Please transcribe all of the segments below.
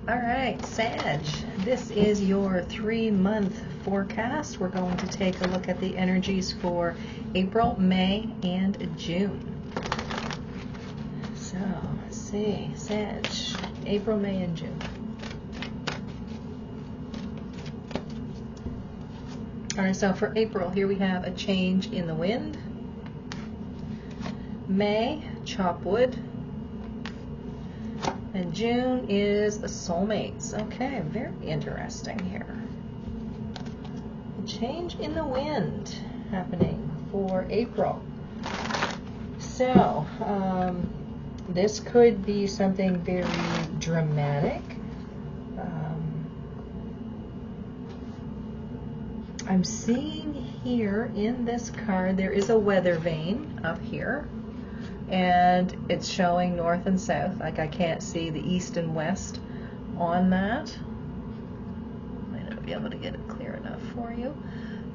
All right, Sag, this is your 3-month forecast. We're going to take a look at the energies for April, May, and June. So, let's see, Sag, April, May, and June. All right, so for April, here we have a change in the wind. May, chop wood. And June is the soulmates. Okay, very interesting here. A change in the wind happening for April. So, this could be something very dramatic. I'm seeing here in this card, there is a weather vane up here. And it's showing north and south. Like I can't see the east and west on that. I might not be able to get it clear enough for you.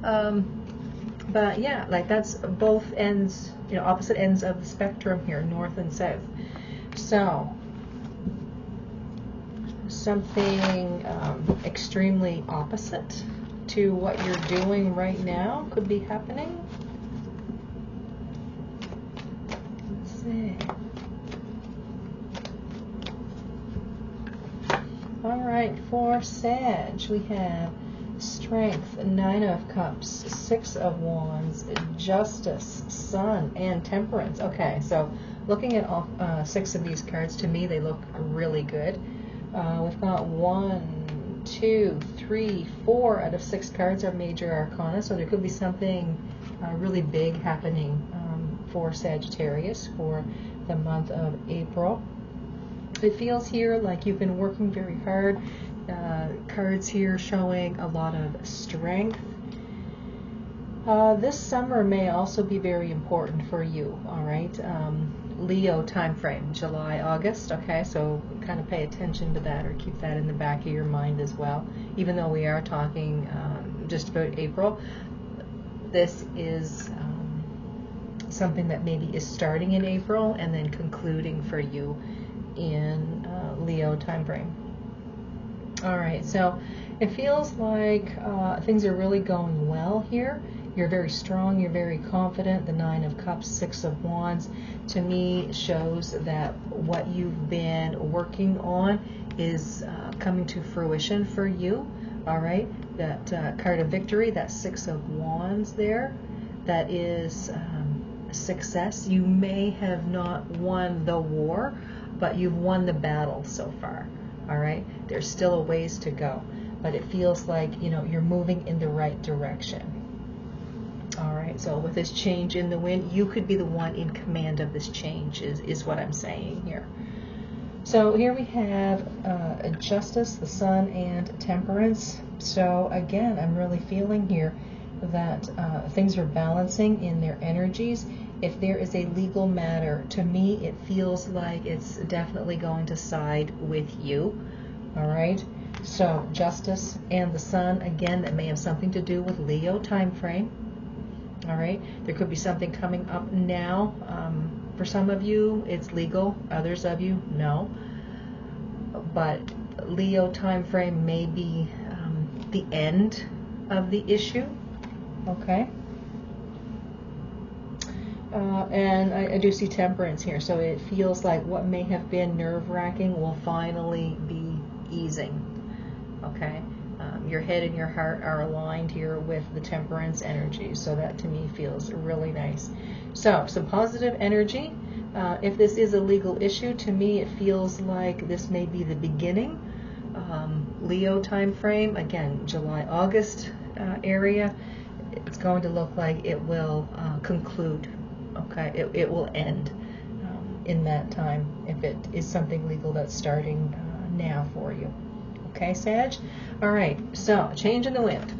But yeah, like that's both ends, you know, opposite ends of the spectrum here, north and south. So something extremely opposite to what you're doing right now could be happening. All right, for Sag, we have Strength, 9 of Cups, 6 of Wands, Justice, Sun, and Temperance. Okay, so looking at all 6 of these cards, to me, they look really good. We've got 1, 2, 3, 4 out of 6 cards are major arcana, so there could be something really big happening for Sagittarius for the month of April. It feels here like you've been working very hard. Cards here showing a lot of strength. This summer may also be very important for you, all right? Leo time frame, July, August, okay? So kind of pay attention to that or keep that in the back of your mind as well. Even though we are talking just about April, this is something that maybe is starting in April and then concluding for you in Leo time frame. All right, so it feels like things are really going well here. You're very strong, you're very confident. The 9 of Cups, 6 of Wands, to me shows that what you've been working on is coming to fruition for you. All right, that card of victory, that 6 of Wands there, that is success. You may have not won the war, but you've won the battle so far. All right, there's still a ways to go, but it feels like, you know, you're moving in the right direction. All right, so with this change in the wind, you could be the one in command of this change is what I'm saying here. So here we have Justice, the Sun, and Temperance. So again, I'm really feeling here that things are balancing in their energies. If there is a legal matter, to me, it feels like it's definitely going to side with you. All right. So Justice and the Sun, again, that may have something to do with Leo time frame. All right. There could be something coming up now. For some of you, it's legal. Others of you, no. But Leo time frame may be the end of the issue. Okay. And I do see Temperance here, so it feels like what may have been nerve-wracking will finally be easing. Okay, your head and your heart are aligned here with the Temperance energy, so that to me feels really nice. So some positive energy. If this is a legal issue, to me it feels like this may be the beginning. Leo time frame, again, July, August area. It's going to look like it will conclude. Okay, it will end in that time if it is something legal that's starting now for you. Okay, Sag? All right, so change in the wind.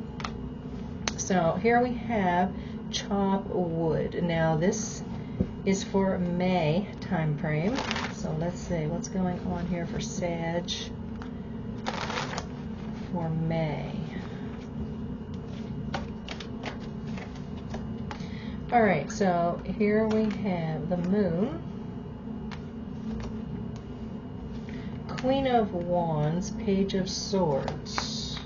So here we have chop wood. Now this is for May time frame. So let's see what's going on here for Sag for May. All right, so here we have the moon, Queen of Wands, Page of Swords,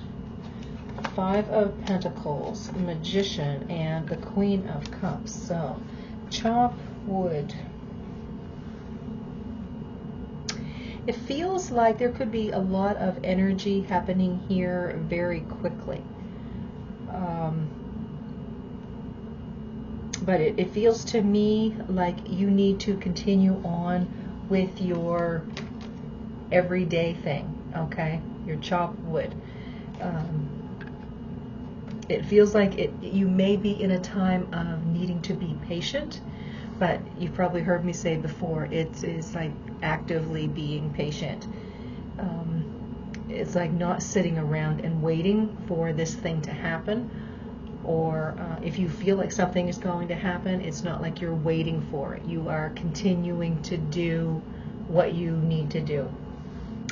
Five of Pentacles, Magician, and the Queen of Cups. So, chop wood. It feels like there could be a lot of energy happening here very quickly. But it feels to me like you need to continue on with your everyday thing, okay? Your chop wood. It feels like you may be in a time of needing to be patient, but you've probably heard me say before, it is like actively being patient. It's like not sitting around and waiting for this thing to happen, or if you feel like something is going to happen, it's not like you're waiting for it. You are continuing to do what you need to do.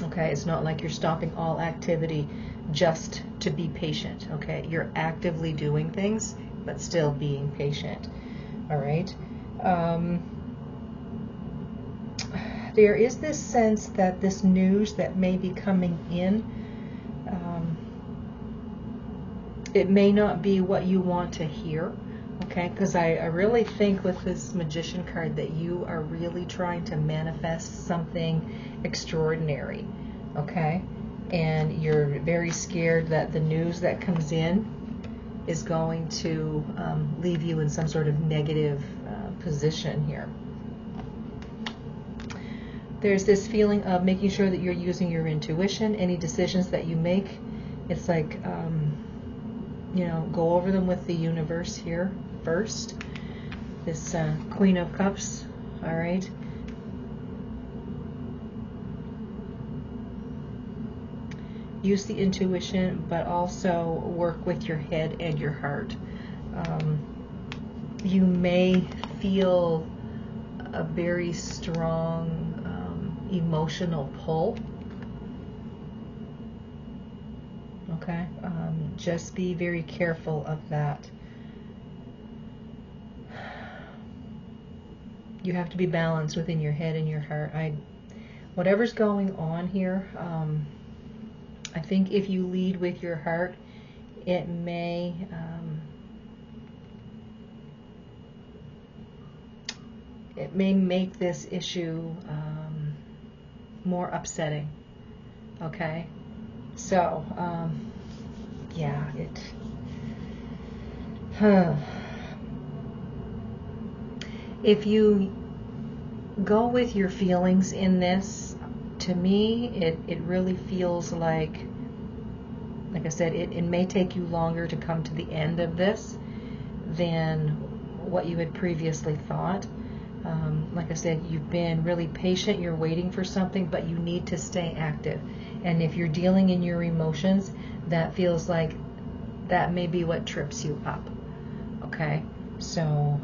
Okay, it's not like you're stopping all activity just to be patient. Okay, you're actively doing things, but still being patient. All right. There is this sense that this news that may be coming in, it may not be what you want to hear, okay? Because I really think with this Magician card that you are really trying to manifest something extraordinary, okay? And you're very scared that the news that comes in is going to leave you in some sort of negative position here. There's this feeling of making sure that you're using your intuition. Any decisions that you make, it's like, you know, go over them with the universe here first. This Queen of Cups, all right? Use the intuition, but also work with your head and your heart. You may feel a very strong emotional pull. Okay, just be very careful of that. You have to be balanced within your head and your heart. Whatever's going on here, I think if you lead with your heart, it may make this issue more upsetting. Okay, so yeah, if you go with your feelings in this, to me, it really feels like I said, it may take you longer to come to the end of this than what you had previously thought. Like I said, you've been really patient, you're waiting for something, but you need to stay active. And if you're dealing in your emotions, that feels like that may be what trips you up. Okay? So,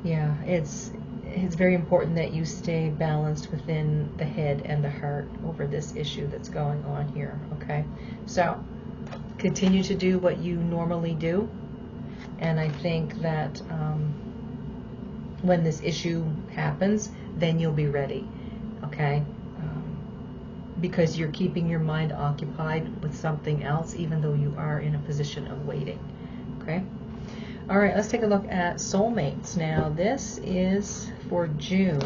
yeah, it's very important that you stay balanced within the head and the heart over this issue that's going on here. Okay? So, continue to do what you normally do, and I think that when this issue happens, then you'll be ready, okay? Because you're keeping your mind occupied with something else, even though you are in a position of waiting, okay? All right, let's take a look at soulmates. Now, this is for June.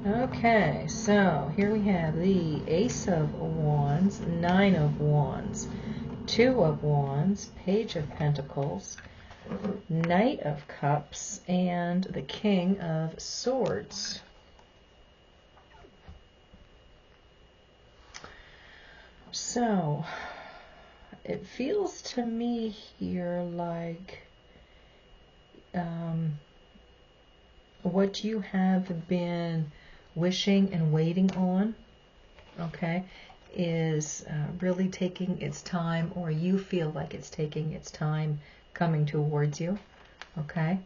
Okay, so here we have the Ace of Wands, Nine of Wands, Two of Wands, Page of Pentacles, Knight of Cups, and the King of Swords. So, it feels to me here like what you have been wishing and waiting on, okay, is really taking its time, or you feel like it's taking its time coming towards you, okay?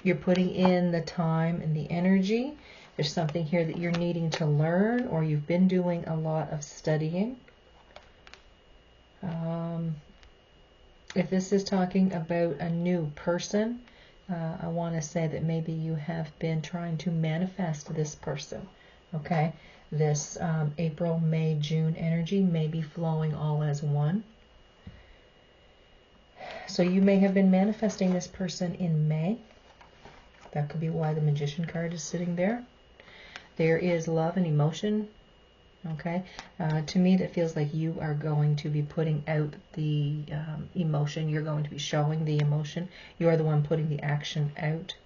You're putting in the time and the energy. There's something here that you're needing to learn, or you've been doing a lot of studying. If this is talking about a new person, I want to say that maybe you have been trying to manifest this person, okay? This April, May, June energy may be flowing all as one. So you may have been manifesting this person in May. That could be why the Magician card is sitting there. There is love and emotion. Okay, to me that feels like you are going to be putting out the emotion. You're going to be showing the emotion. You are the one putting the action out.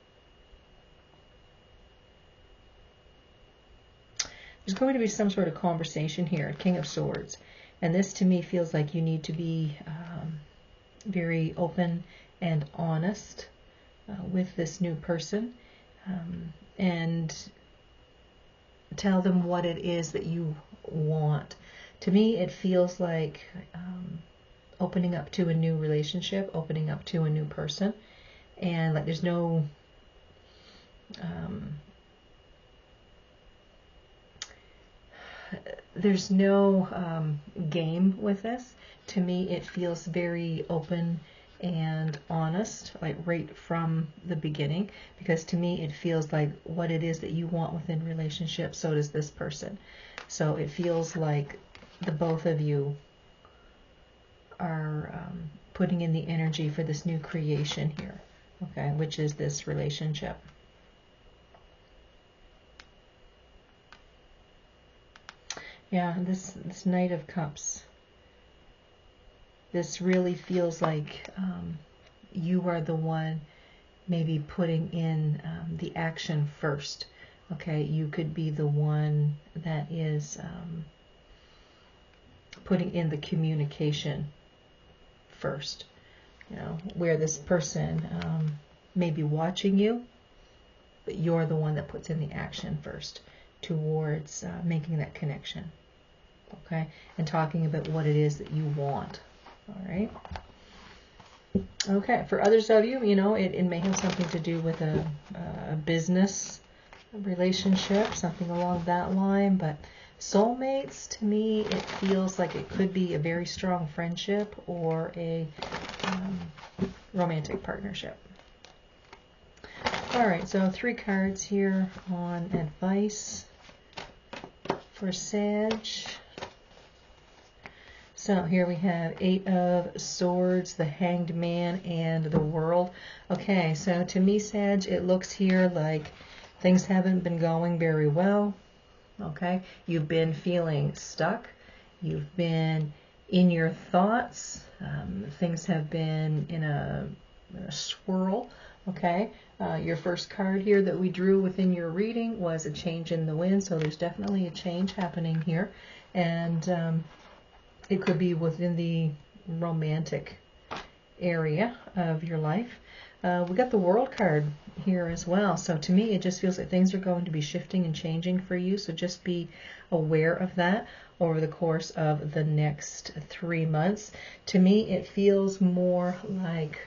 There's going to be some sort of conversation here, King of Swords. And this to me feels like you need to be very open and honest with this new person. And tell them what it is that you want. To me, it feels like opening up to a new relationship, opening up to a new person, and like there's no game with this. To me, it feels very open and honest, like right from the beginning, because to me it feels like what it is that you want within relationships, so does this person. So it feels like the both of you are putting in the energy for this new creation here, okay, which is this relationship. Yeah, this Knight of Cups. This really feels like you are the one maybe putting in the action first. Okay, you could be the one that is putting in the communication first. You know, where this person may be watching you, but you're the one that puts in the action first towards making that connection. Okay, and talking about what it is that you want. All right. Okay, for others of you, you know, it may have something to do with a business relationship, something along that line, but soulmates, to me, it feels like it could be a very strong friendship or a romantic partnership. All right, so 3 cards here on advice for Sag. So here we have 8 of Swords, the Hanged Man, and the World. Okay, so to me, Sag, it looks here like things haven't been going very well. Okay, you've been feeling stuck. You've been in your thoughts. Things have been in a swirl. Okay, your first card here that we drew within your reading was a change in the wind. So there's definitely a change happening here. And it could be within the romantic area of your life. We got the World card here as well. So to me, it just feels like things are going to be shifting and changing for you. So just be aware of that over the course of the next 3 months. To me, it feels more like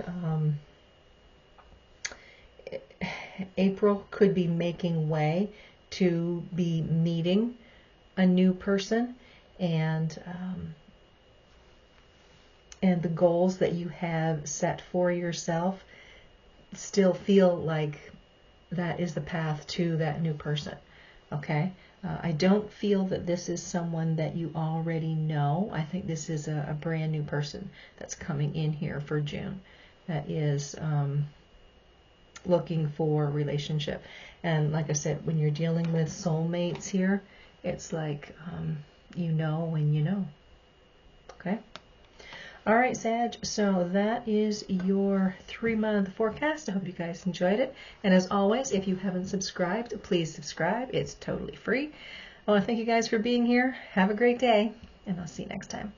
April could be making way to be meeting a new person, and the goals that you have set for yourself still feel like that is the path to that new person. Okay, I don't feel that this is someone that you already know. I think this is a brand new person that's coming in here for June that is looking for a relationship. And like I said, when you're dealing with soulmates here, it's like you know when you know. Okay. All right, Sag, so that is your 3-month forecast. I hope you guys enjoyed it. And as always, if you haven't subscribed, please subscribe. It's totally free. I want to thank you guys for being here. Have a great day, and I'll see you next time.